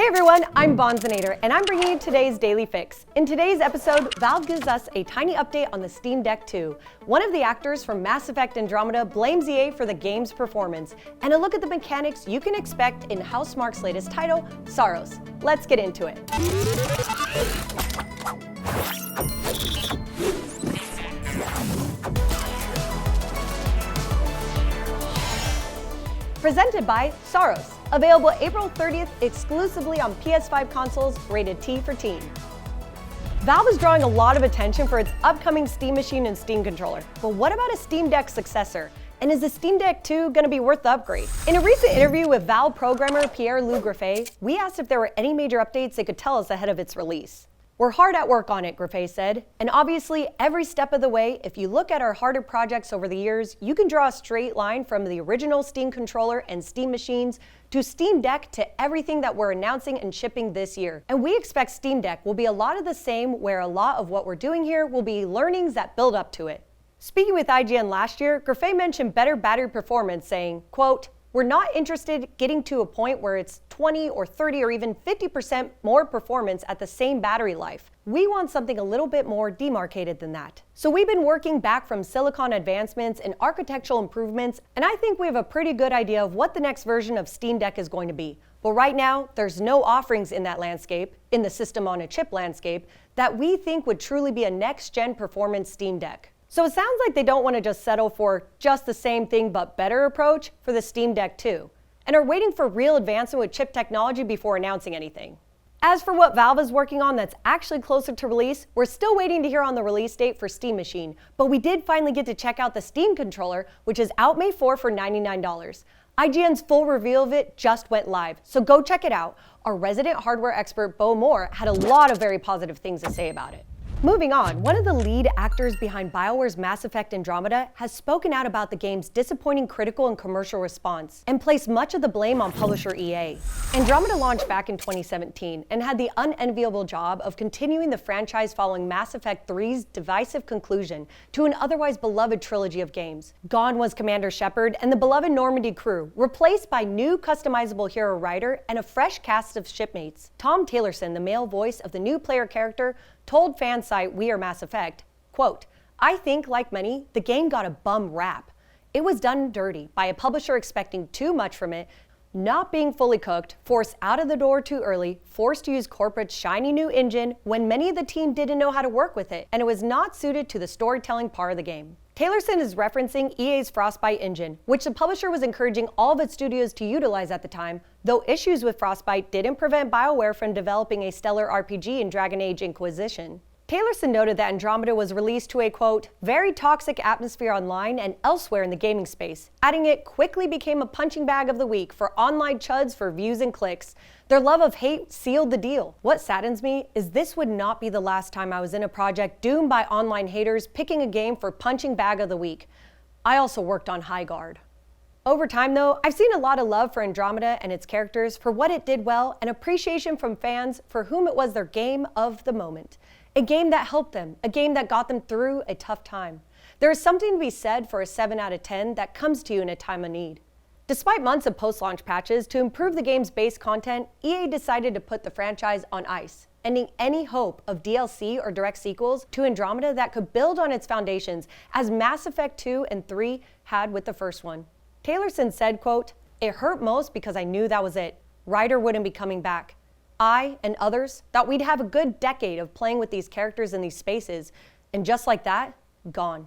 Hey everyone, I'm Bonzinator, and I'm bringing you today's Daily Fix. In today's episode, Valve gives us a tiny update on the Steam Deck 2. One of the actors from Mass Effect Andromeda blames EA for the game's performance, and a look at the mechanics you can expect in Housemarque's latest title, SAROS. Let's get into it. Presented by SAROS. Available April 30th exclusively on PS5 consoles, rated T for teen. Valve is drawing a lot of attention for its upcoming Steam Machine and Steam Controller. But what about a Steam Deck successor? And is the Steam Deck 2 going to be worth the upgrade? In a recent interview with Valve programmer Pierre-Loup, we asked if there were any major updates they could tell us ahead of its release. We're hard at work on it, Griffey said, and obviously every step of the way, if you look at our harder projects over the years, you can draw a straight line from the original Steam controller and Steam machines to Steam Deck to everything that we're announcing and shipping this year. And we expect Steam Deck will be a lot of the same, where a lot of what we're doing here will be learnings that build up to it. Speaking with IGN last year, Griffey mentioned better battery performance, saying, quote, "We're not interested getting to a point where it's 20 or 30 or even 50% more performance at the same battery life. We want something a little bit more demarcated than that. So we've been working back from silicon advancements and architectural improvements, and I think we have a pretty good idea of what the next version of Steam Deck is going to be. But right now, there's no offerings in that landscape, in the system on a chip landscape, that we think would truly be a next-gen performance Steam Deck." So it sounds like they don't want to just settle for just the same thing but better approach for the Steam Deck 2, and are waiting for real advancement with chip technology before announcing anything. As for what Valve is working on that's actually closer to release, we're still waiting to hear on the release date for Steam Machine, but we did finally get to check out the Steam controller, which is out May 4 for $99. IGN's full reveal of it just went live, so go check it out. Our resident hardware expert Bo Moore had a lot of very positive things to say about it. Moving on, one of the lead actors behind BioWare's Mass Effect Andromeda has spoken out about the game's disappointing critical and commercial response and placed much of the blame on publisher EA. Andromeda launched back in 2017 and had the unenviable job of continuing the franchise following Mass Effect 3's divisive conclusion to an otherwise beloved trilogy of games. Gone was Commander Shepard and the beloved Normandy crew, replaced by new customizable hero Ryder and a fresh cast of shipmates. Tom Taylorsen, the male voice of the new player character, told fan site We Are Mass Effect, quote, "I think, like many, the game got a bum rap. It was done dirty by a publisher expecting too much from it, not being fully cooked, forced out of the door too early, forced to use corporate's shiny new engine when many of the team didn't know how to work with it, and it was not suited to the storytelling part of the game." Taylorsen is referencing EA's Frostbite engine, which the publisher was encouraging all of its studios to utilize at the time, though issues with Frostbite didn't prevent BioWare from developing a stellar RPG in Dragon Age Inquisition. Taylorsen noted that Andromeda was released to a, quote, "very toxic atmosphere online and elsewhere in the gaming space," adding it quickly became a punching bag of the week for online chuds for views and clicks. Their love of hate sealed the deal. What saddens me is this would not be the last time I was in a project doomed by online haters picking a game for punching bag of the week. I also worked on High Guard. Over time, though, I've seen a lot of love for Andromeda and its characters for what it did well, and appreciation from fans for whom it was their game of the moment. A game that helped them, a game that got them through a tough time. There is something to be said for a 7 out of 10 that comes to you in a time of need. Despite months of post-launch patches to improve the game's base content, EA decided to put the franchise on ice, ending any hope of DLC or direct sequels to Andromeda that could build on its foundations as Mass Effect 2 and 3 had with the first one. Taylorsen said, quote, "It hurt most because I knew that was it. Ryder wouldn't be coming back. I and others thought we'd have a good decade of playing with these characters in these spaces, and just like that, gone."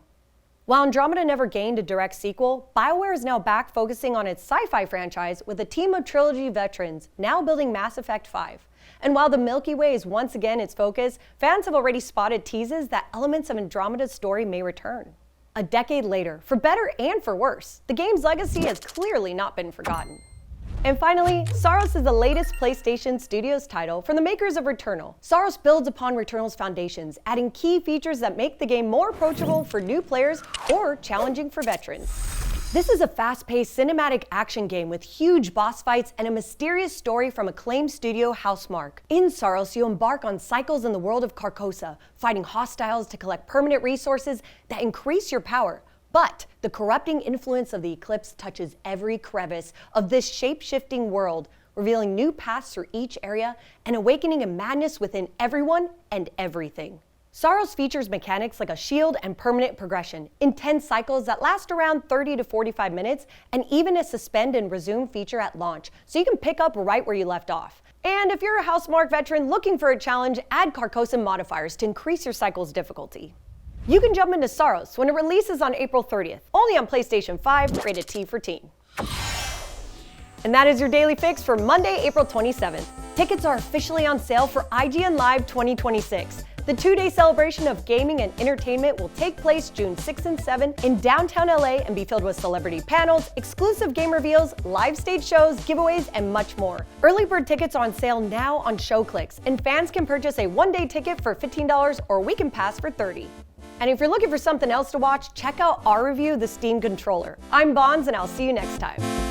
While Andromeda never gained a direct sequel, BioWare is now back focusing on its sci-fi franchise with a team of trilogy veterans now building Mass Effect 5. And while the Milky Way is once again its focus, fans have already spotted teases that elements of Andromeda's story may return. A decade later, for better and for worse, the game's legacy has clearly not been forgotten. And finally, SAROS is the latest PlayStation Studios title from the makers of Returnal. SAROS builds upon Returnal's foundations, adding key features that make the game more approachable for new players or challenging for veterans. This is a fast-paced cinematic action game with huge boss fights and a mysterious story from acclaimed studio Housemarque. In SAROS, you embark on cycles in the world of Carcosa, fighting hostiles to collect permanent resources that increase your power. But the corrupting influence of the Eclipse touches every crevice of this shape-shifting world, revealing new paths through each area and awakening a madness within everyone and everything. SAROS features mechanics like a shield and permanent progression, intense cycles that last around 30 to 45 minutes, and even a suspend and resume feature at launch, so you can pick up right where you left off. And if you're a Housemarque veteran looking for a challenge, add Carcosa modifiers to increase your cycle's difficulty. You can jump into SAROS when it releases on April 30th, only on PlayStation 5, rated T for teen. And that is your daily fix for Monday, April 27th. Tickets are officially on sale for IGN Live 2026. The 2-day celebration of gaming and entertainment will take place June 6 and 7 in downtown LA and be filled with celebrity panels, exclusive game reveals, live stage shows, giveaways, and much more. Early bird tickets are on sale now on ShowClicks, and fans can purchase a 1-day ticket for $15 or a weekend pass for $30. And if you're looking for something else to watch, check out our review of the Steam controller. I'm Bonds, and I'll see you next time.